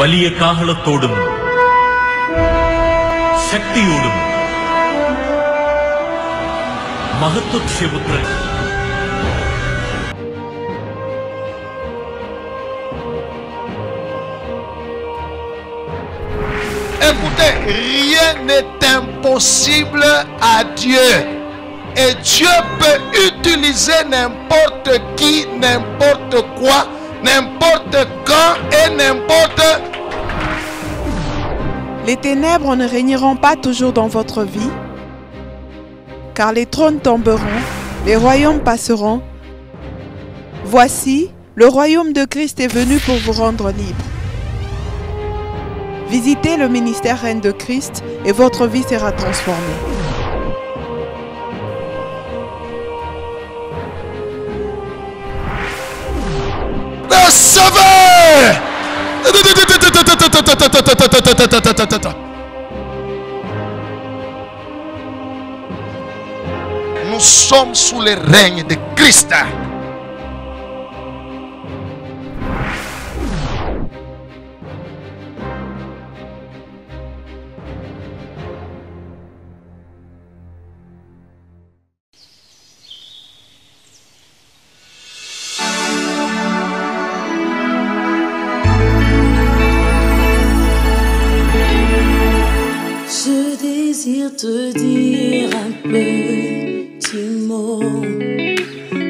വലിയ കാഹളത്തോടും ശക്തിയോടും മഹത്വപുത്രൻ Écoutez, rien n'est impossible à Dieu. Et Dieu peut utiliser n'importe qui, n'importe quoi, n'importe quand et n'importe. Les ténèbres ne régneront pas toujours dans votre vie, car les trônes tomberont, les royaumes passeront. Voici, le royaume de Christ est venu pour vous rendre libre. Visitez le ministère Reine de Christ et votre vie sera transformée. Recevez! Nous sommes sous le règne de Christ. Je désire te dire un petit mot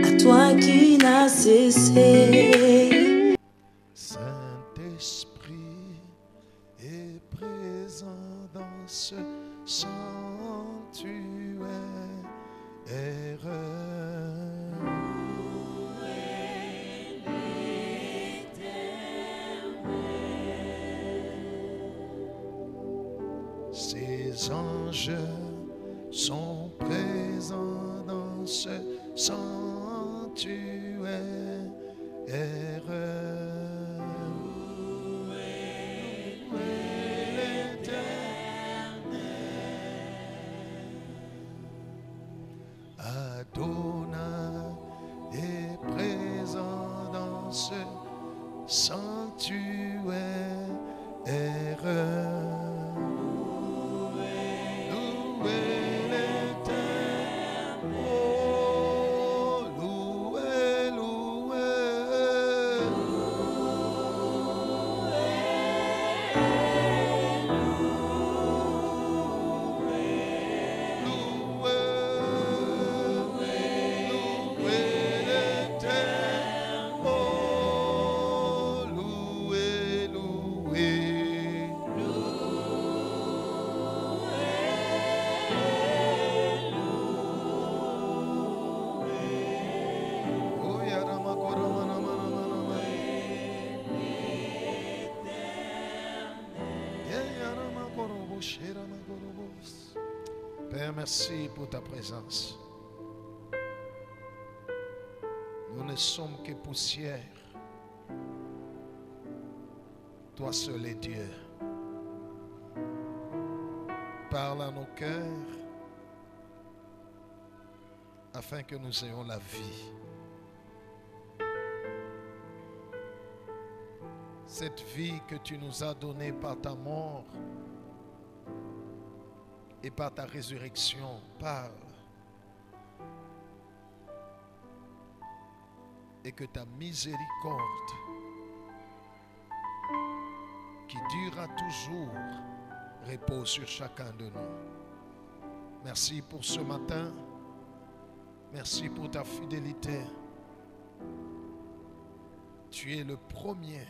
à toi qui n'as cessé. Saint-Esprit est présent dans ce sanctuaire. Ces anges sont présents dans ce sanctuaire. Adonai est présent dans ce sanctuaire. Louez l'Éternel. Oh, louez, louez. Père, merci pour ta présence. Nous ne sommes que poussière. Toi seul est Dieu. Parle à nos cœurs afin que nous ayons la vie. Cette vie que tu nous as donnée par ta mort et par ta résurrection, parle. Et que ta miséricorde, qui durera toujours, repose sur chacun de nous. Merci pour ce matin. Merci pour ta fidélité. Tu es le premier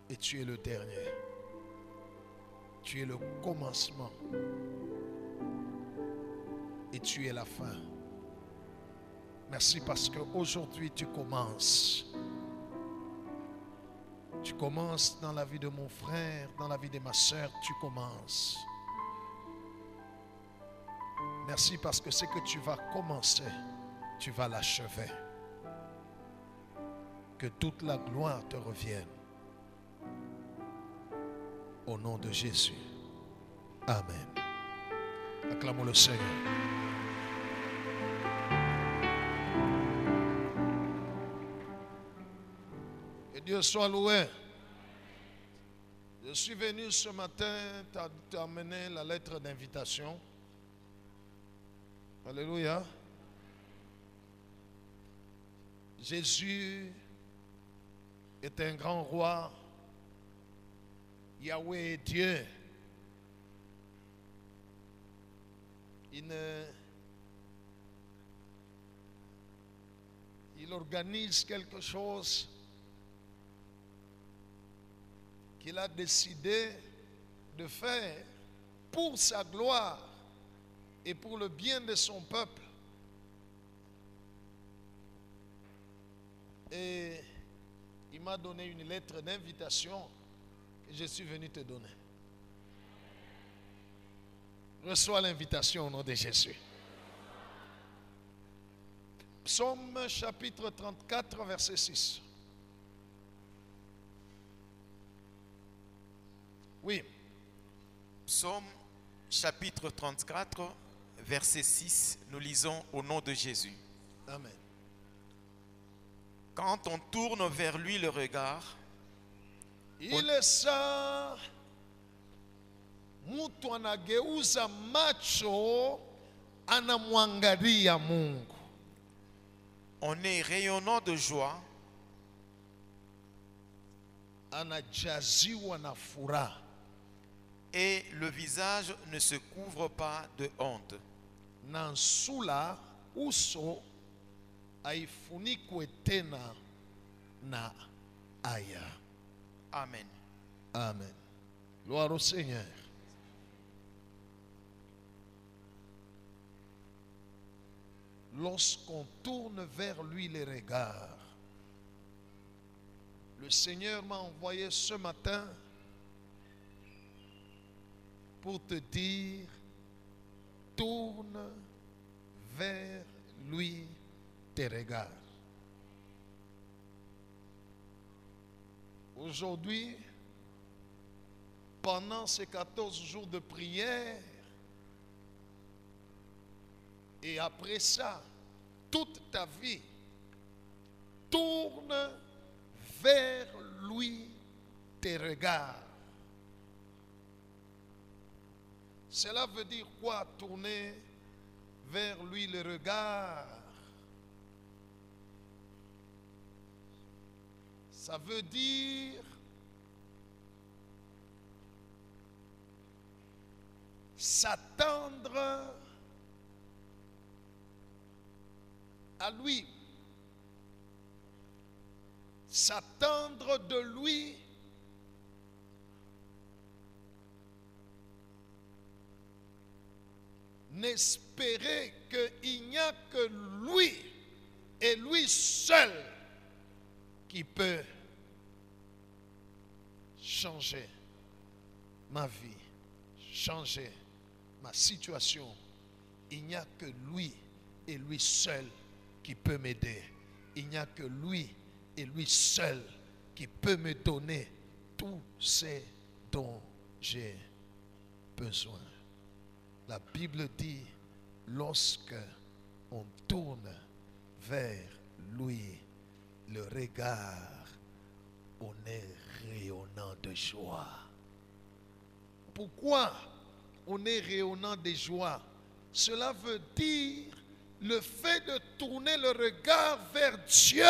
et tu es le dernier. Tu es le commencement et tu es la fin. Merci parce qu'aujourd'hui tu commences. Tu commences dans la vie de mon frère, dans la vie de ma soeur, tu commences. Merci parce que ce que tu vas commencer, tu vas l'achever. Que toute la gloire te revienne. Au nom de Jésus. Amen. Acclamons le Seigneur. Que Dieu soit loué. Je suis venu ce matin t'amener la lettre d'invitation. Alléluia. Jésus est un grand roi. Yahweh est Dieu. Il organise quelque chose qu'il a décidé de faire pour sa gloire et pour le bien de son peuple. Et il m'a donné une lettre d'invitation que je suis venu te donner. Reçois l'invitation au nom de Jésus. Psaume chapitre 34, verset 6. Oui. Psaume chapitre 34, verset 6, nous lisons au nom de Jésus. Amen. Quand on tourne vers lui le regard, Il sa mtu anageuza macho anamwangalia Mungu. on est rayonnant de joie, Anajaziwa na furaha. et le visage ne se couvre pas de honte. Na nsula uso haifunikwe tena na aya. Amen. Amen. Gloire au Seigneur. Lorsqu'on tourne vers lui les regards, le Seigneur m'a envoyé ce matin pour te dire, tourne vers lui tes regards. Aujourd'hui, pendant ces 14 jours de prière, et après ça, toute ta vie, tourne vers lui tes regards. Cela veut dire quoi, tourner vers lui le regard? Ça veut dire s'attendre à lui, s'attendre de lui, n'espérer qu'il n'y a que lui et lui seul qui peut changer ma vie, changer ma situation. Il n'y a que lui et lui seul qui peut m'aider. Il n'y a que lui et lui seul qui peut me donner tout ce dont j'ai besoin. La Bible dit, lorsque on tourne vers lui le regard, on est rayonnant de joie. Pourquoi on est rayonnant de joie? Cela veut dire le fait de tourner le regard vers Dieu.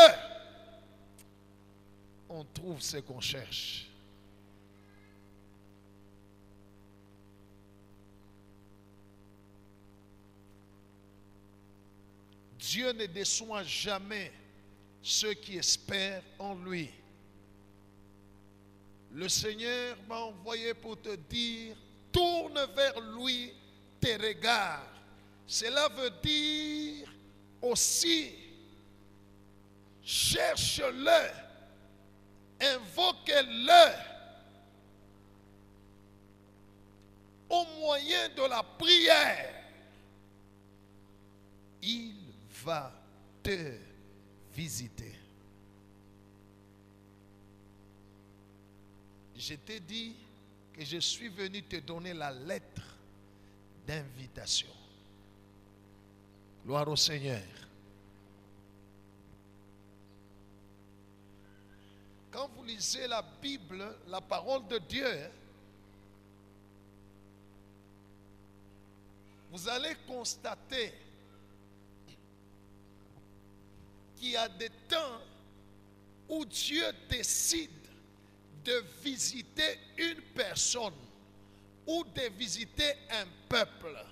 On trouve ce qu'on cherche. Dieu ne déçoit jamais ceux qui espèrent en lui. Le Seigneur m'a envoyé pour te dire, tourne vers lui tes regards. Cela veut dire aussi, cherche-le, invoque-le au moyen de la prière. Il va te visiter. Je t'ai dit que je suis venu te donner la lettre d'invitation. Gloire au Seigneur. Quand vous vous lisez la Bible, la parole de Dieu, vous allez constater qu'il y a des temps où Dieu décide de visiter une personne ou de visiter un peuple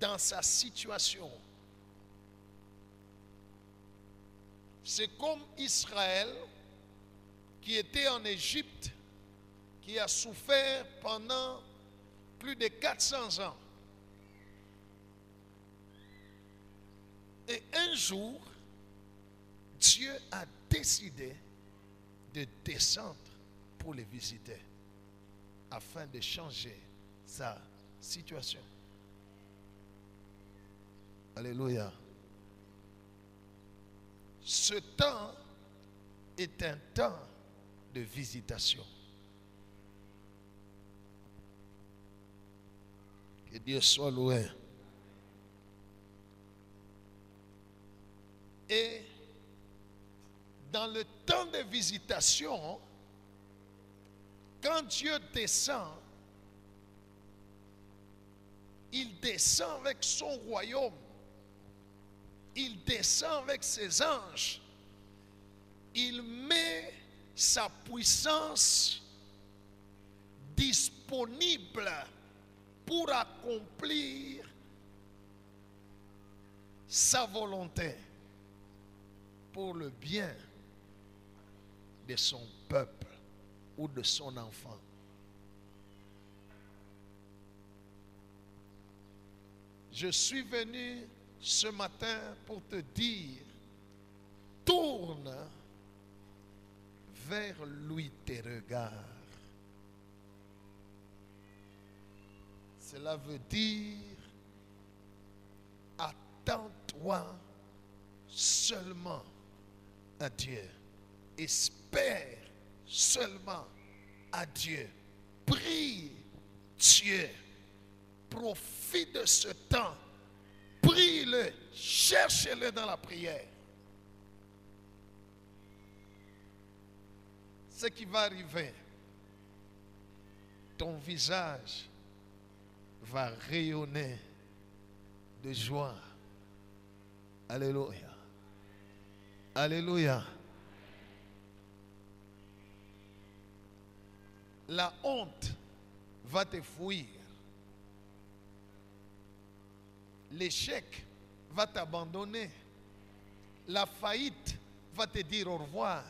dans sa situation. C'est comme Israël qui était en Égypte, qui a souffert pendant plus de 400 ans. Et un jour, Dieu a décidé de descendre pour les visiter afin de changer sa situation. Alléluia. Ce temps est un temps de visitation. Que Dieu soit loué. Et dans le temps de visitation, quand Dieu descend, il descend avec son royaume. Il descend avec ses anges. Il met sa puissance disponible pour accomplir sa volonté pour le bien de son peuple ou de son enfant. Je suis venu ce matin pour te dire, tourne vers lui tes regards. Cela veut dire, attends-toi seulement à Dieu. Espère seulement à Dieu. Prie Dieu. Profite de ce temps. Prie-le. Cherche-le dans la prière. Ce qui va arriver, ton visage va rayonner de joie. Alléluia. Alléluia. La honte va te fuir. L'échec va t'abandonner. La faillite va te dire au revoir.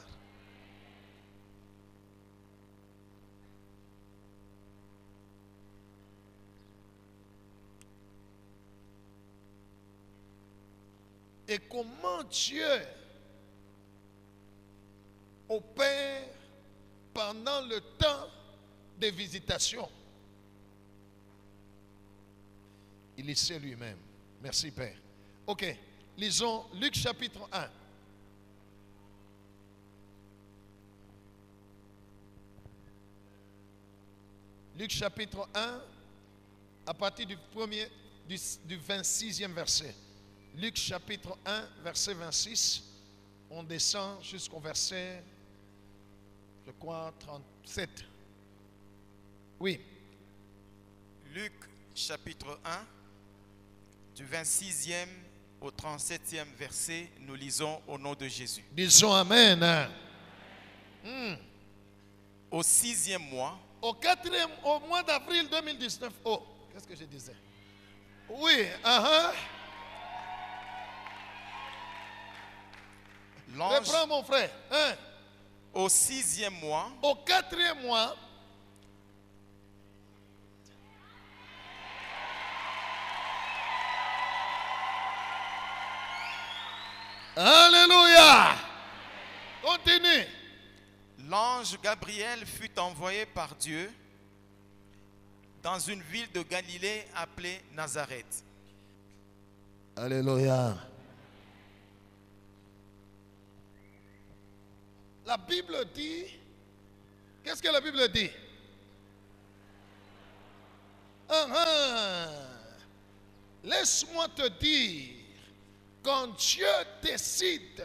Et comment Dieu opère pendant le temps de visitation? Il le sait lui-même. Merci Père. Ok, lisons Luc chapitre 1. Luc chapitre 1, à partir du 26e verset. Luc chapitre 1, verset 26. On descend jusqu'au verset, je crois, 37. Oui. Luc chapitre 1, du 26e au 37e verset, nous lisons au nom de Jésus. Disons Amen. Au 6e mois, Au mois d'avril 2019. Oh, qu'est-ce que je disais? Oui, l'ange, reprends mon frère. au 6e mois, Au 4e mois, alléluia. Continue. l'ange Gabriel fut envoyé par Dieu dans une ville de Galilée appelée Nazareth. Alléluia. La Bible dit, qu'est-ce que la Bible dit? Laisse-moi te dire, quand Dieu décide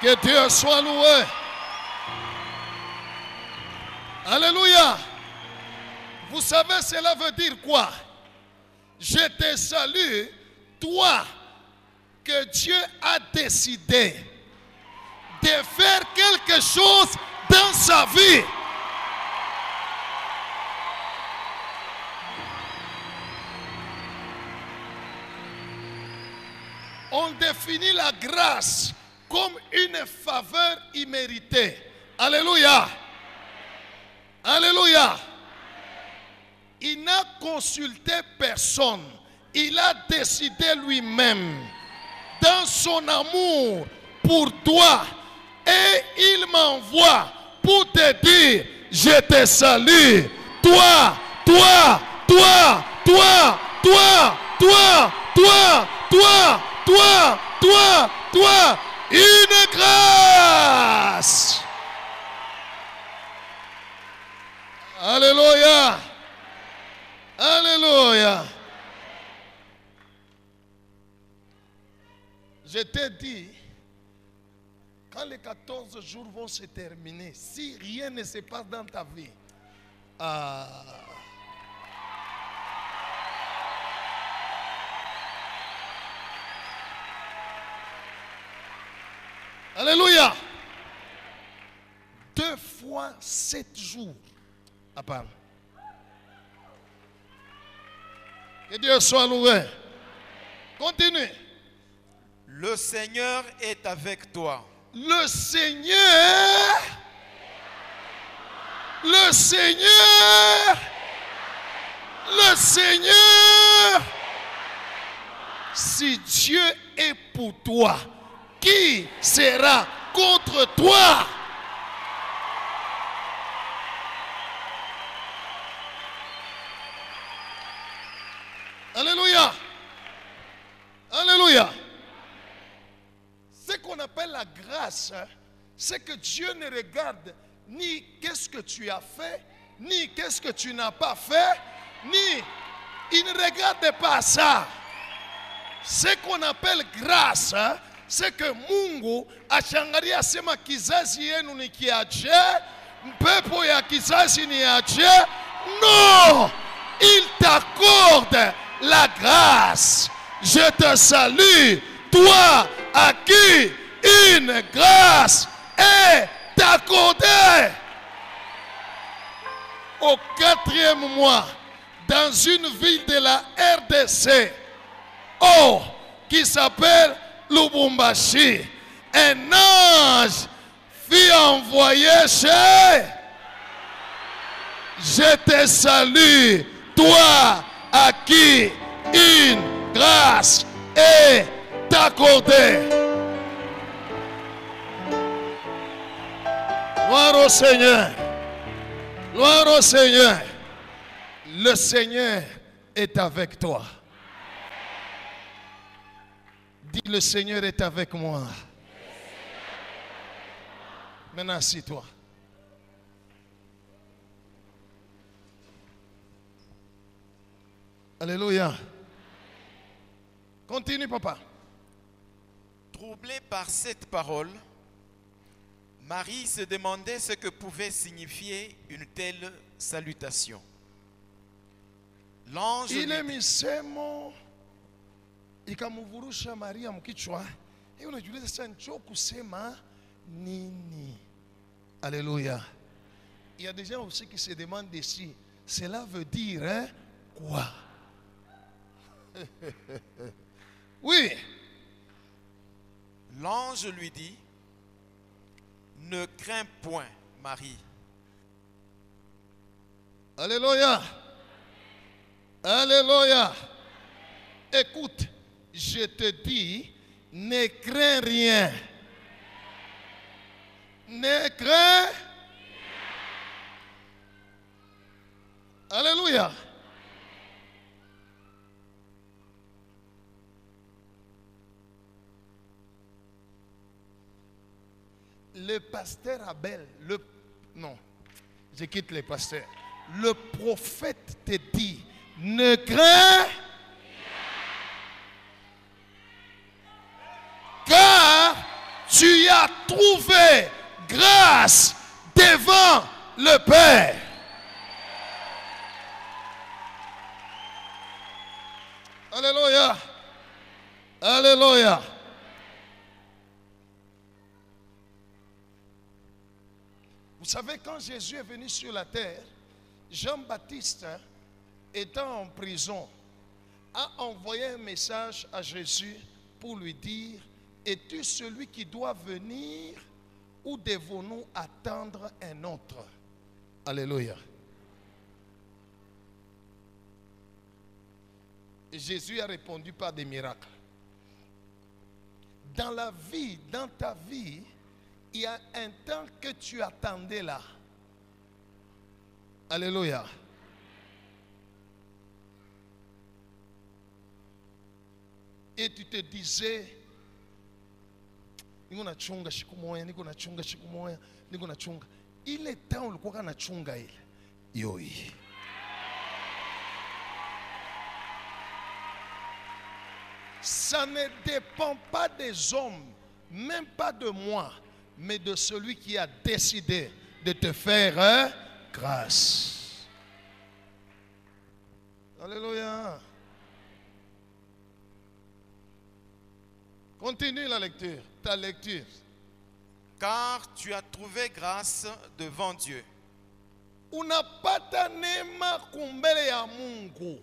Que Dieu soit loué. Alléluia. Vous savez, cela veut dire quoi? Je te salue, toi, que Dieu a décidé de faire quelque chose dans sa vie. On définit la grâce comme une faveur imméritée. Alléluia. Alléluia. Il n'a consulté personne. Il a décidé lui-même, dans son amour pour toi, et il m'envoie pour te dire, je te salue, toi, toi, toi, toi, toi, toi, toi, toi, toi, toi, toi, une grâce. Alléluia. Alléluia. Je t'ai dit, quand les 14 jours vont se terminer, si rien ne se passe dans ta vie, alléluia. 2 fois 7 jours. À part. Que Dieu soit loué. Continue. Le Seigneur est avec toi. Le Seigneur si Dieu est pour toi, qui sera contre toi? Alléluia. Alléluia. Ce qu'on appelle la grâce, c'est que Dieu ne regarde ni qu'est-ce que tu as fait, ni qu'est-ce que tu n'as pas fait, ni il ne regarde pas ça. Ce qu'on appelle grâce, c'est que Mungu achangalia sema kizazi yenu ni kiache, mpepo ya kizazi ni ache. Non, il t'accorde la grâce. Je te salue, toi à qui une grâce est accordée. Au 4e mois, dans une ville de la RDC, qui s'appelle Lubumbashi, un ange fut envoyé chez. Je te salue, toi à qui une grâce est accordée. Gloire au Seigneur. Gloire au Seigneur. Le Seigneur est avec toi. Dis, le Seigneur est avec moi. Maintenant, assis-toi. Alléluia. Continue, papa. Troublée par cette parole, Marie se demandait ce que pouvait signifier une telle salutation. L'ange Ile misemo ikamuvurusha Maria mkichwa. Unajiuliza sasa njoo kusema nini? Alléluia. Il y a des gens aussi qui se demandent ici, cela veut dire hein, quoi? Oui. L'ange lui dit, ne crains point, Marie. Alléluia. Alléluia. Écoute, je te dis, ne crains rien. Ne crains. Alléluia. Le pasteur Abel, non, je quitte le pasteur. Le prophète te dit, ne crains, car tu as trouvé grâce devant le Père. Alléluia. Alléluia. Vous savez, quand Jésus est venu sur la terre, Jean-Baptiste, étant en prison, a envoyé un message à Jésus pour lui dire, es-tu celui qui doit venir ou devons-nous attendre un autre? Alléluia. Et Jésus a répondu par des miracles. Dans la vie, dans ta vie, il y a un temps que tu attendais là. Alléluia. Et tu te disais, il est temps où le chunga yoi. Ça ne dépend pas des hommes, même pas de moi, mais de celui qui a décidé de te faire grâce. Alléluia. Continue la lecture, ta lecture. Car tu as trouvé grâce devant Dieu. Unapata neema kumbele ya Mungu.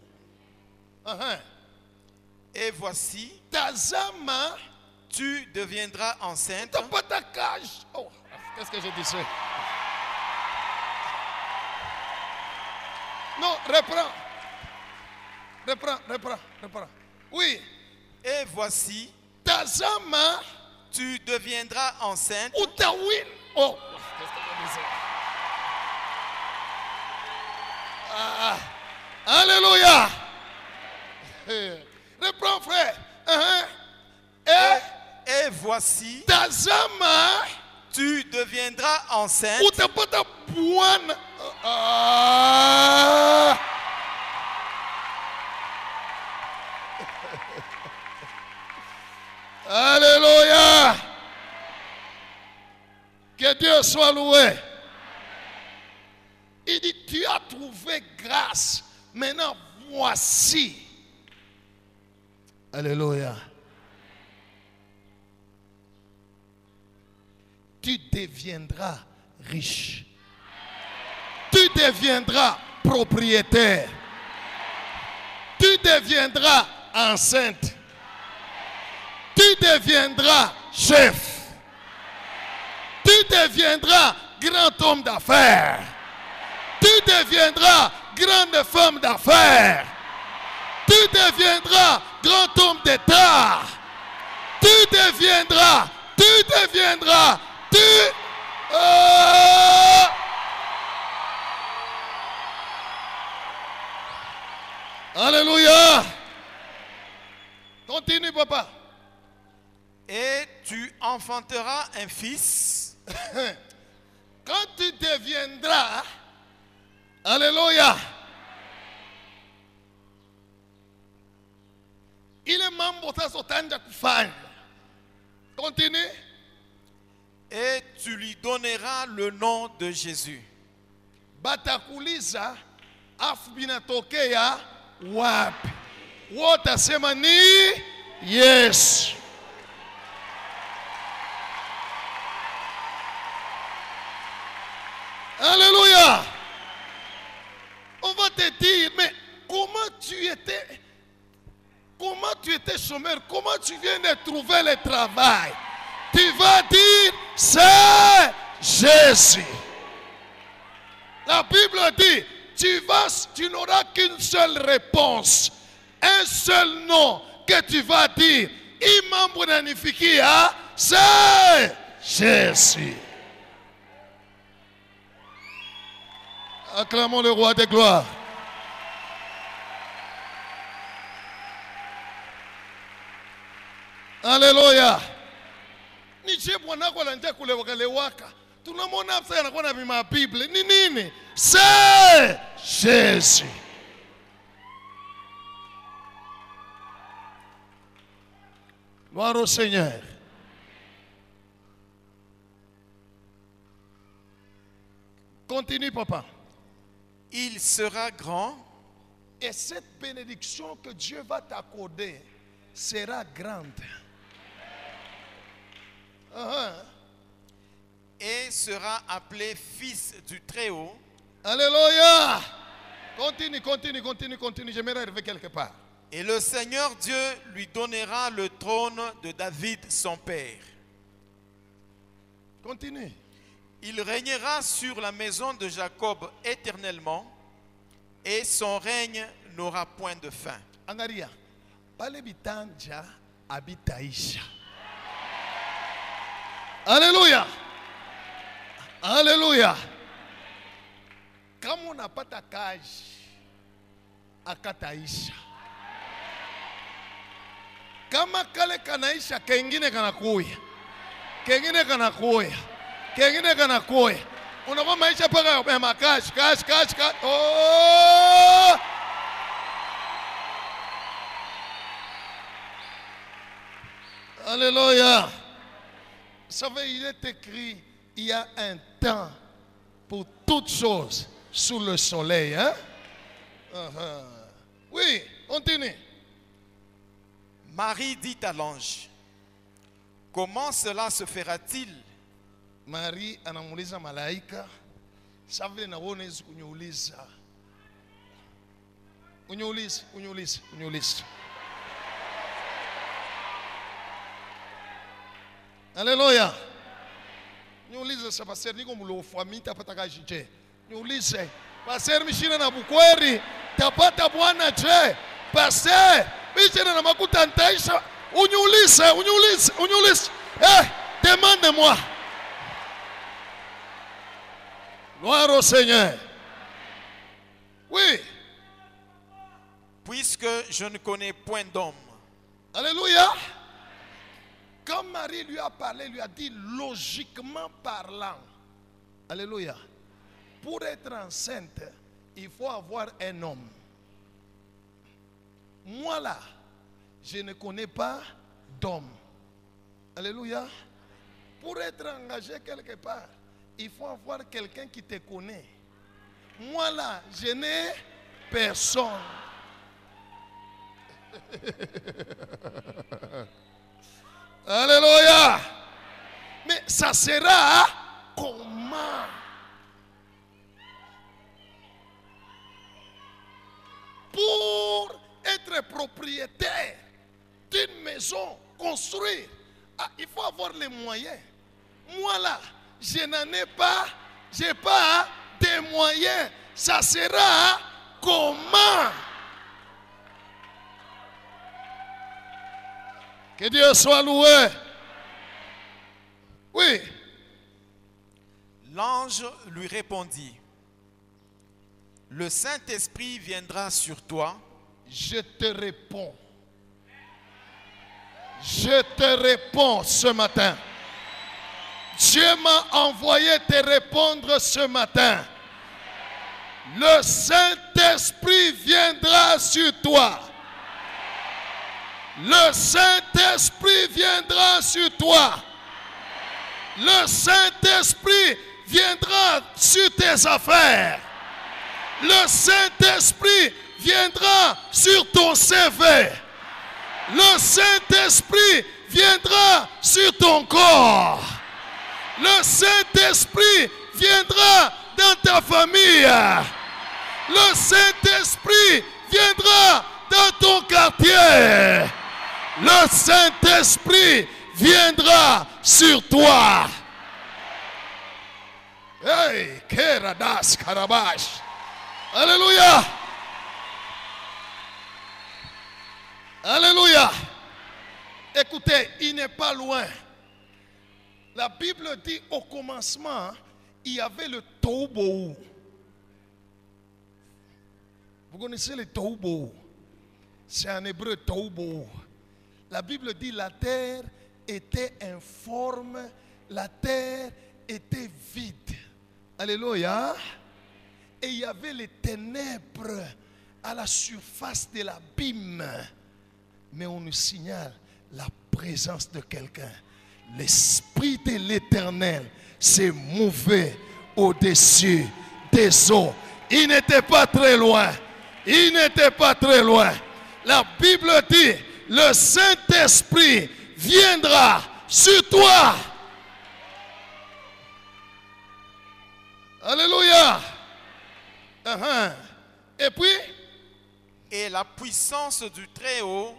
Et voici, tazama, tu deviendras enceinte. utapata cage. Oh, qu'est-ce que j'ai dit ça? Non, reprends. Oui. Et voici, tazama, tu deviendras enceinte. utawin. Oh, qu'est-ce que j'ai dit ça? Alléluia. Reprends, frère. Et voici, tazama, tu deviendras enceinte. utapata bwana. Alléluia. Que Dieu soit loué. Il dit, tu as trouvé grâce. Maintenant, voici. Alléluia. Tu deviendras riche. Tu deviendras propriétaire. Tu deviendras enceinte. Tu deviendras chef. Tu deviendras grand homme d'affaires. Tu deviendras grande femme d'affaires. Tu deviendras grand homme d'État. Tu deviendras. Alléluia. Continue, papa. Et tu enfanteras un fils. Quand tu deviendras, alléluia, il est mambo sotanja kufanya. Continue. Et tu lui donneras le nom de Jésus. Batakuliza afu binatokea wapi? Wotasema ni Yesu. Alléluia. On va te dire, mais comment tu étais chômeur, comment tu viens de trouver le travail? Tu vas dire, c'est Jésus. La Bible dit, tu n'auras qu'une seule réponse, un seul nom que tu vas dire. Imambo nanifikia, c'est Jésus. Acclamons le roi de gloire. Alléluia. Nije bwana kwa lanja kulewaka. Tunamwona hapa anakuwa na bima Bible. Ni nini? C'est Jésus. Gloire au Seigneur. Continue, papa. Il sera grand. Et cette bénédiction que Dieu va t'accorder sera grande. Et sera appelé fils du Très-Haut. Alléluia. Continue. J'aimerais arriver quelque part. Et le Seigneur Dieu lui donnera le trône de David, son père. Continue. Il régnera sur la maison de Jacob éternellement, et son règne n'aura point de fin. Angaria, pale bitanja habitaisha. Alléluia. Alléluia. Kama unapata kazi akataisha. Kama kale kanaisha kengine kanakuya. Kengine kanakuya. Unakuwa maisha paka ya makashi, kashi. Oh! Alléluia. Vous savez, il est écrit, il y a un temps pour toutes choses sous le soleil. Hein? Oui, continue. Marie dit à l'ange, comment cela se fera-t-il? Marie anamuuliza malaika, savile na wone kunyuliza. Unyulize. Alléluia. Unyulize sa pasteur niko mulofami tapata jije. Unyulize. Pasteur mishina na bukweri tapata bwana je. Pasteur mishina na makuta ntaisha. Unyulize. Demande-moi. Gloire au Seigneur. Oui. Puisque je ne connais point d'homme. Alléluia. Quand Marie lui a parlé, lui a dit logiquement parlant. Alléluia. Pour être enceinte, il faut avoir un homme. Moi là, je ne connais pas d'homme. Alléluia. Pour être engagé quelque part, il faut avoir quelqu'un qui te connaît. Moi là, je n'ai personne. Alléluia. Mais ça sera comment? Pour être propriétaire d'une maison, construire, il faut avoir les moyens. Moi là, je n'en ai pas, je n'ai pas des moyens. Ça sera comment? Que Dieu soit loué. Oui. L'ange lui répondit, le Saint-Esprit viendra sur toi. Je te réponds. Je te réponds ce matin. Dieu m'a envoyé te répondre ce matin. Le Saint-Esprit viendra sur toi. Le Saint-Esprit viendra sur toi. Le Saint-Esprit viendra sur tes affaires. Le Saint-Esprit viendra sur ton CV. Le Saint-Esprit viendra sur ton corps. Le Saint-Esprit viendra dans ta famille. Le Saint-Esprit viendra dans ton quartier. Le Saint-Esprit viendra sur toi. Hey, Keradas Karabash. Alléluia. Alléluia. Écoutez, il n'est pas loin. La Bible dit au commencement, il y avait le Tohubohu. Vous connaissez le Tohubohu? C'est en hébreu Tohubohu. La Bible dit la terre était informe, la terre était vide. Alléluia. Et il y avait les ténèbres à la surface de l'abîme. Mais on nous signale la présence de quelqu'un. L'Esprit de l'Éternel s'est mouvé au-dessus des eaux. Il n'était pas très loin. Il n'était pas très loin. La Bible dit, le Saint-Esprit viendra sur toi. Alléluia. Et puis, et la puissance du Très-Haut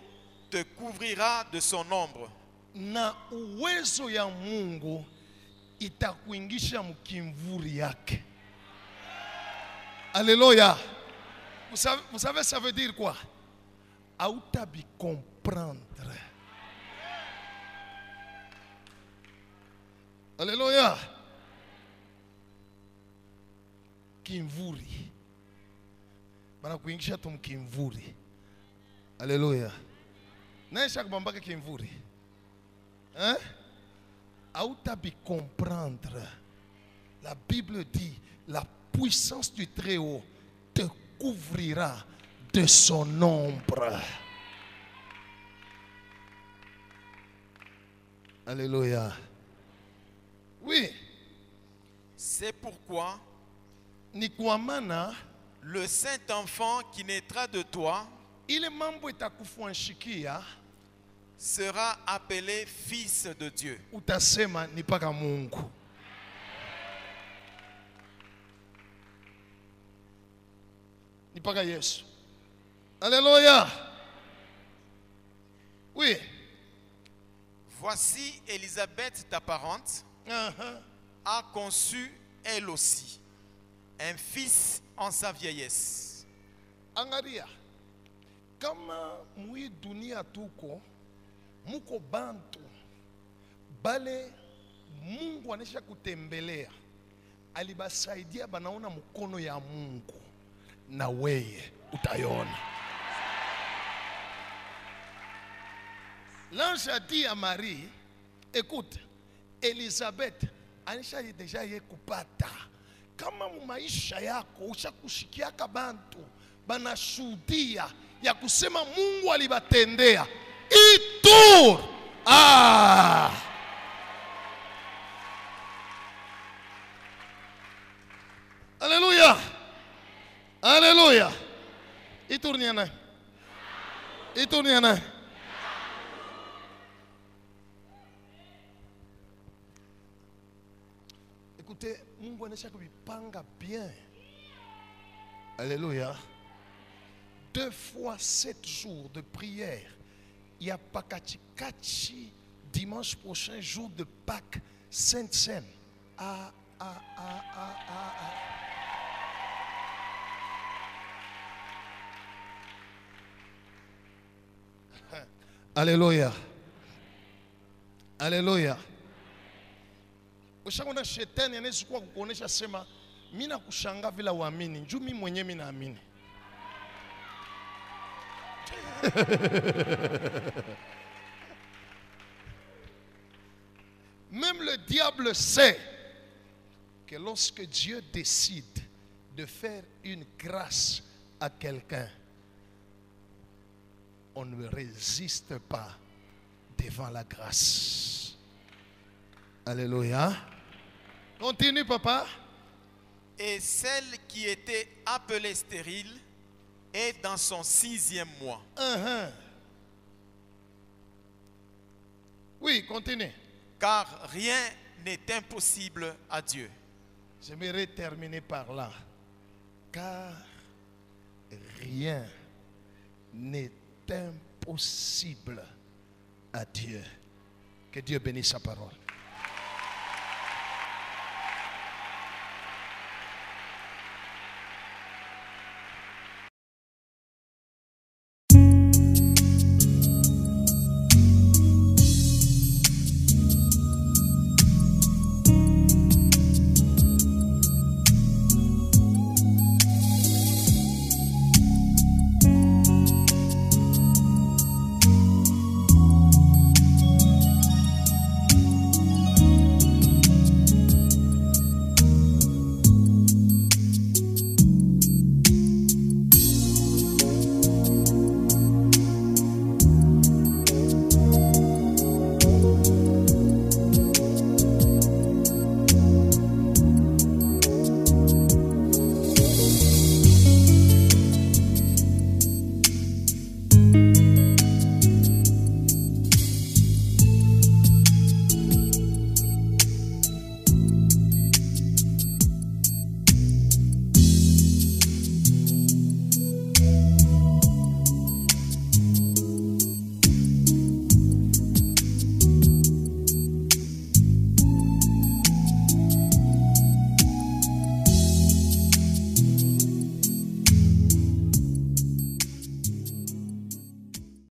te couvrira de son ombre. Na uwezo ya Mungu itakuingisha mkimvuri yake. Alléluia. Vous savez ça veut dire quoi? Autabi comprendre. Alléluia. Kimvuri. Bana kuingisha tu mkimvuri. Alléluia. Nani shakubambaka kimvuri? Hein? Autabi comprendre. La Bible dit, la puissance du Très-Haut te couvrira de son ombre. Alléluia. Oui. C'est pourquoi Nikwamana, le Saint-Enfant qui naîtra de toi ile mambo itakufuanshikia, sera appelé Fils de Dieu. Utasema ni paka Mungu. Ni paka Yesu. Alléluia. Oui. Voici Élisabeth, ta parente, a conçu elle aussi un fils en sa vieillesse. Angalia. Kama mui dunia tuko muko bantu bale Mungu anesha kutembelea alibasaidia banaona mkono ya Mungu na weye utayona. L'ange a dit à Marie, écoute, Elisabeth anisha deja ye kupata kama maisha yako ushakushikiaka bantu banashuhudia ya kusema Mungu alibatendea itur. Alléluia. Alléluia. Iturniana. Iturniana. Écoutez, Mungu anesha kubipanga bien. Alléluia. 2 fois 7 jours de prière. Il y a Pakachikachi dimanche prochain, jour de Pâques, Sainte Seine. Alléluia. Alléluia. Ushangona shetani anezikuwa kukuonesha sema mina kushanga vila uamini njoo mimi mwenyewe mimi naamini. Même le diable sait que lorsque Dieu décide de faire une grâce à quelqu'un, on ne résiste pas devant la grâce. Alléluia. Continue, papa. Et celle qui était appelée stérile est dans son 6e mois. Oui, continue. Car rien n'est impossible à Dieu. J'aimerais terminer par là. Car rien n'est impossible à Dieu. Que Dieu bénisse sa parole.